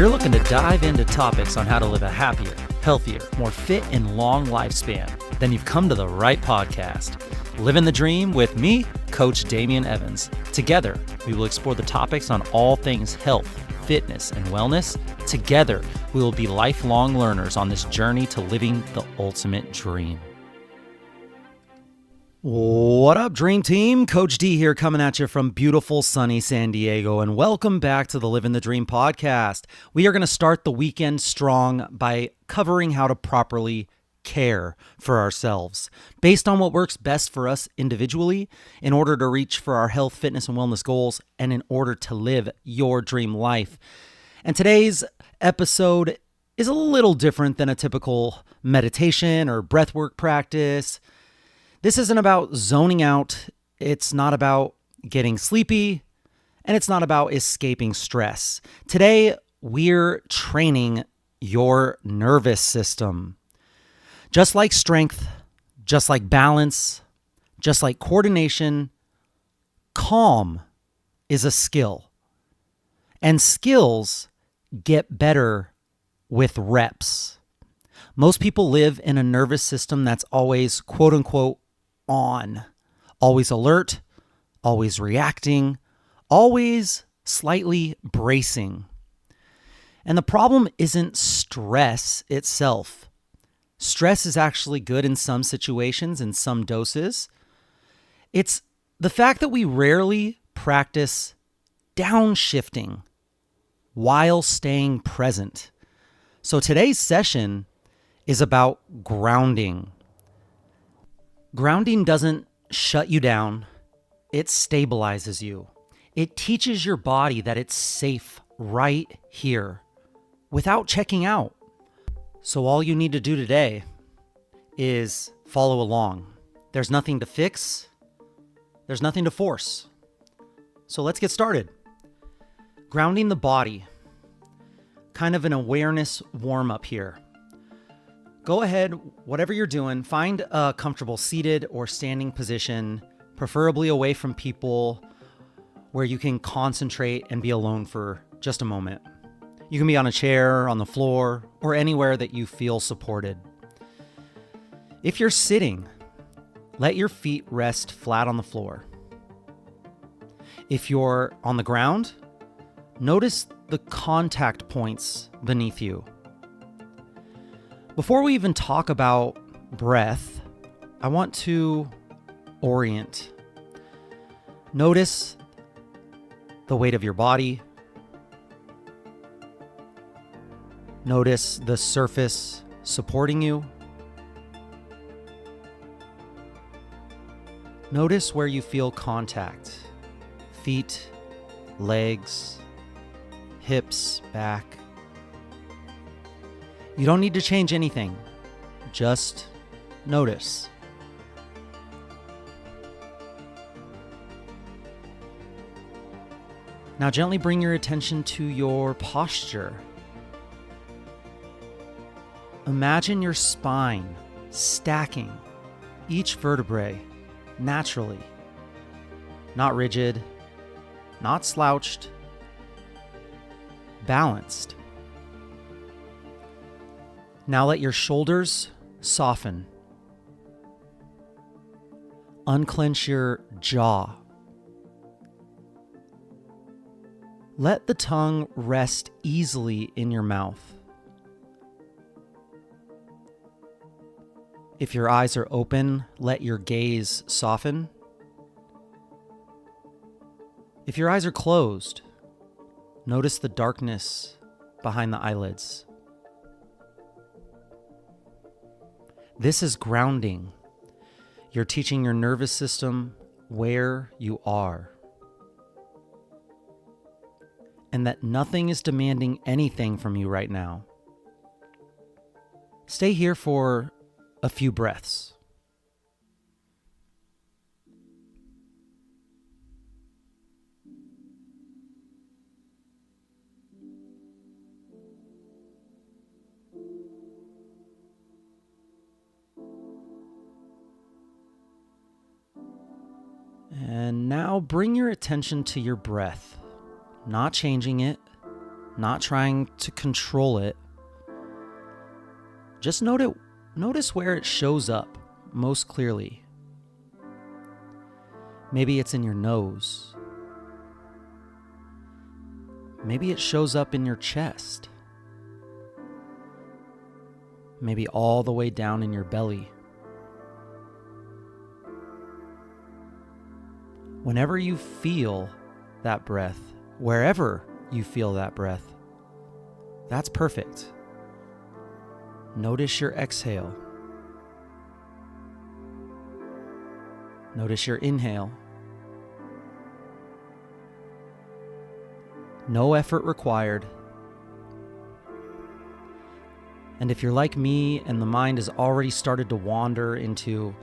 you're looking to dive into topics on how to live a happier, healthier, more fit, and long lifespan, then you've come to the right podcast. Livin the Dream with me, Coach Damian Evans. Together, we will explore the topics on all things health, fitness, and wellness. Together, we will be lifelong learners on this journey to living the ultimate dream. What up, Dream Team? Coach D here coming at you from beautiful sunny San Diego, and welcome back to the Livin the Dream podcast. We are going to start the weekend strong by covering how to properly care for ourselves based on what works best for us individually in order to reach for our health, fitness, and wellness goals and in order to live your dream life. And today's episode is a little different than a typical meditation or breathwork practice. This isn't about zoning out, it's not about getting sleepy, and it's not about escaping stress. Today, we're training your nervous system. Just like strength, just like balance, just like coordination, calm is a skill. And skills get better with reps. Most people live in a nervous system that's always, quote unquote, on, always alert, always reacting, always slightly bracing. And the problem isn't stress itself. Stress is actually good in some situations, in some doses. It's the fact that we rarely practice downshifting while staying present. So today's session is about grounding. Grounding doesn't shut you down. It stabilizes you. It teaches your body that it's safe right here without checking out. So all you need to do today is follow along. There's nothing to fix. There's nothing to force. So let's get started. Grounding the body. Kind of an awareness warm-up here. Go ahead, whatever you're doing, find a comfortable seated or standing position, preferably away from people, where you can concentrate and be alone for just a moment. You can be on a chair, on the floor, or anywhere that you feel supported. If you're sitting, let your feet rest flat on the floor. If you're on the ground, notice the contact points beneath you. Before we even talk about breath, I want to orient. Notice the weight of your body. Notice the surface supporting you. Notice where you feel contact. Feet, legs, hips, back. You don't need to change anything. Just notice. Now gently bring your attention to your posture. Imagine your spine stacking each vertebrae naturally. Not rigid, not slouched, balanced. Now let your shoulders soften. Unclench your jaw. Let the tongue rest easily in your mouth. If your eyes are open, let your gaze soften. If your eyes are closed, notice the darkness behind the eyelids. This is grounding. You're teaching your nervous system where you are. And that nothing is demanding anything from you right now. Stay here for a few breaths. And now bring your attention to your breath, not changing it, not trying to control it. Just notice where it shows up most clearly. Maybe it's in your nose. Maybe it shows up in your chest. Maybe all the way down in your belly. Whenever you feel that breath, wherever you feel that breath, that's perfect. Notice your exhale. Notice your inhale. No effort required. And if you're like me and the mind has already started to wander into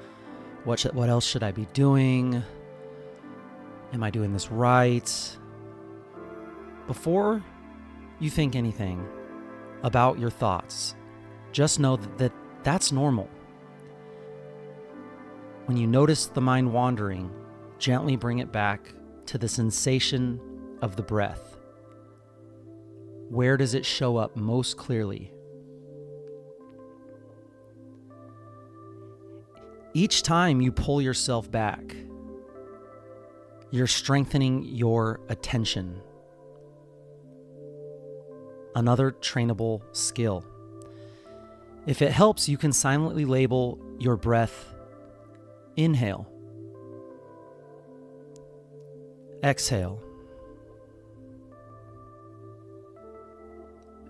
what else should I be doing? Am I doing this right? Before you think anything about your thoughts, just know that that's normal. When you notice the mind wandering, gently bring it back to the sensation of the breath. Where does it show up most clearly? Each time you pull yourself back, you're strengthening your attention. Another trainable skill. If it helps, you can silently label your breath. Inhale. Exhale.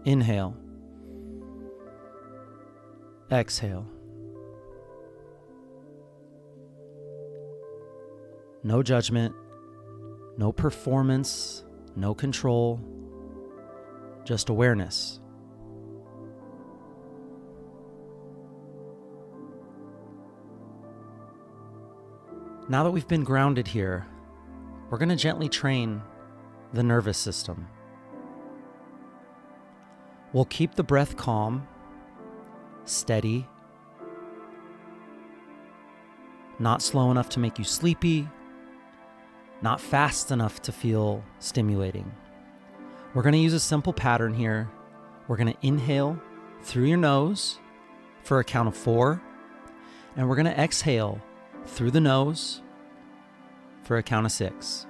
Inhale. Exhale. No judgment, no performance, no control, just awareness. Now that we've been grounded here, we're going to gently train the nervous system. We'll keep the breath calm, steady, not slow enough to make you sleepy, not fast enough to feel stimulating. We're going to use a simple pattern here. We're going to inhale through your nose for a count of 4, and we're going to exhale through the nose for a count of 6.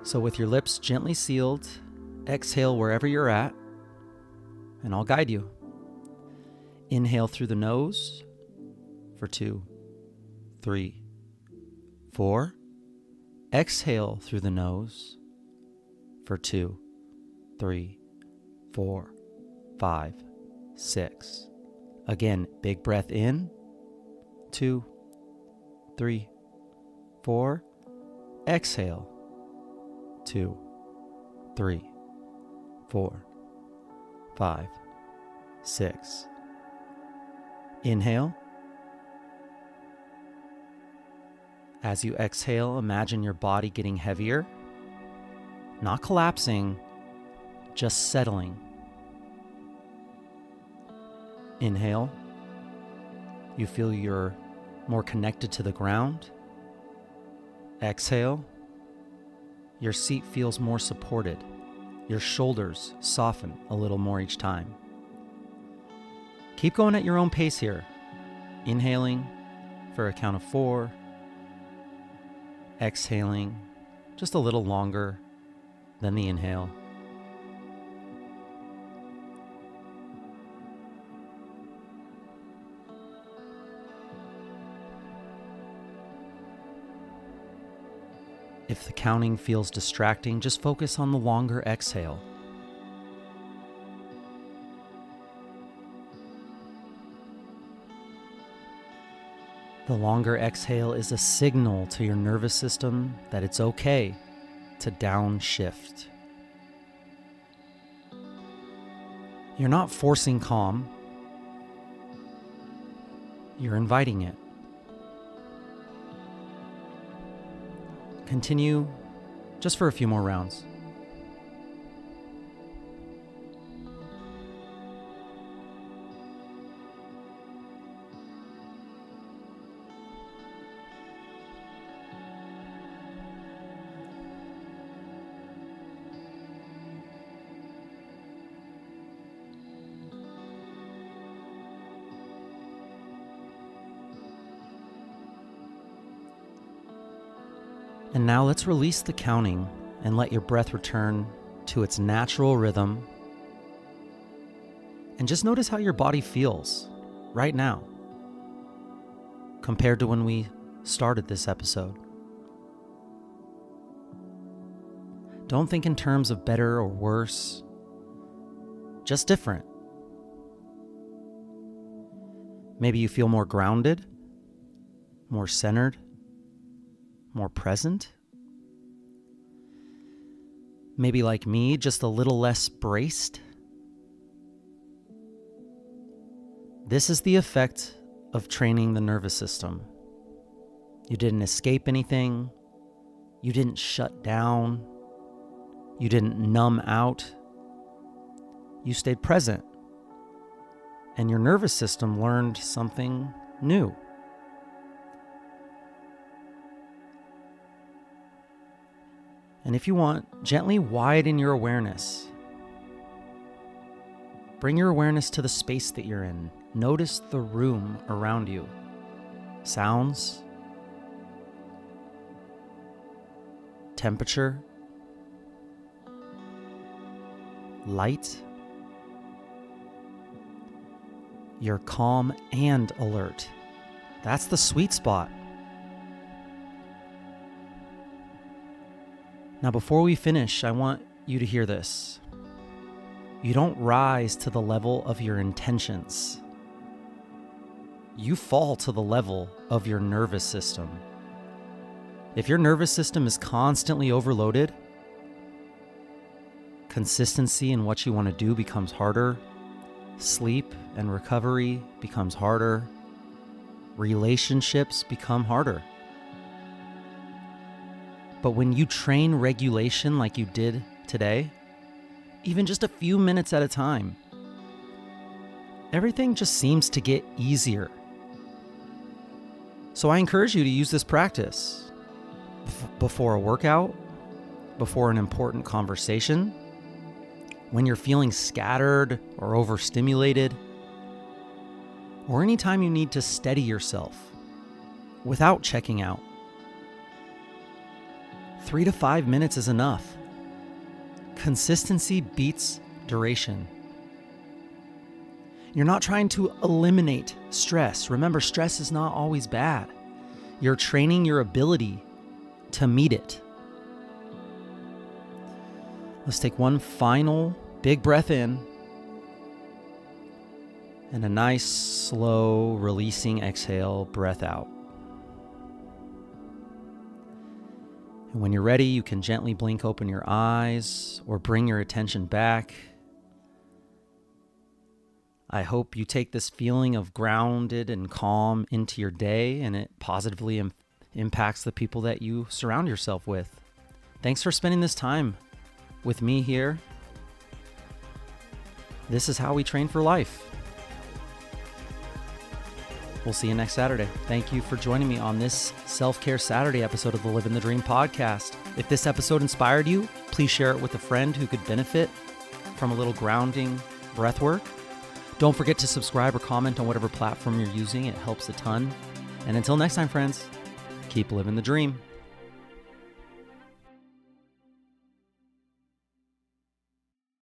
So with your lips gently sealed, exhale wherever you're at, and I'll guide you. Inhale through the nose for 2, 3, 4. Exhale through the nose for 2, 3, 4, 5, 6. Again, big breath in. 2, 3, 4. Exhale. 2, 3, 4, 5, 6. Inhale. As you exhale, imagine your body getting heavier, not collapsing, just settling. Inhale. You feel you're more connected to the ground. Exhale. Your seat feels more supported. Your shoulders soften a little more each time. Keep going at your own pace here. Inhaling for a count of 4. Exhaling just a little longer than the inhale. If the counting feels distracting, just focus on the longer exhale. The longer exhale is a signal to your nervous system that it's okay to downshift. You're not forcing calm. You're inviting it. Continue just for a few more rounds. And now let's release the counting and let your breath return to its natural rhythm. And just notice how your body feels right now compared to when we started this episode. Don't think in terms of better or worse, just different. Maybe you feel more grounded, more centered, more present. Maybe like me, just a little less braced. This is the effect of training the nervous system. You didn't escape anything. You didn't shut down. You didn't numb out. You stayed present. And your nervous system learned something new. And if you want, gently widen your awareness. Bring your awareness to the space that you're in. Notice the room around you. Sounds, temperature, light. You're calm and alert. That's the sweet spot. Now, before we finish, I want you to hear this. You don't rise to the level of your intentions. You fall to the level of your nervous system. If your nervous system is constantly overloaded, consistency in what you want to do becomes harder. Sleep and recovery becomes harder. Relationships become harder. But when you train regulation like you did today, even just a few minutes at a time, everything just seems to get easier. So I encourage you to use this practice before a workout, before an important conversation, when you're feeling scattered or overstimulated, or anytime you need to steady yourself without checking out. 3 to 5 minutes is enough. Consistency beats duration. You're not trying to eliminate stress. Remember, stress is not always bad. You're training your ability to meet it. Let's take one final big breath in and a nice, slow, releasing exhale, breath out. And when you're ready, you can gently blink open your eyes or bring your attention back. I hope you take this feeling of grounded and calm into your day and it positively impacts the people that you surround yourself with. Thanks for spending this time with me here. This is how we train for life. We'll see you next Saturday. Thank you for joining me on this Self-Care Saturday episode of the Livin the Dream podcast. If this episode inspired you, please share it with a friend who could benefit from a little grounding breath work. Don't forget to subscribe or comment on whatever platform you're using. It helps a ton. And until next time, friends, keep living the dream.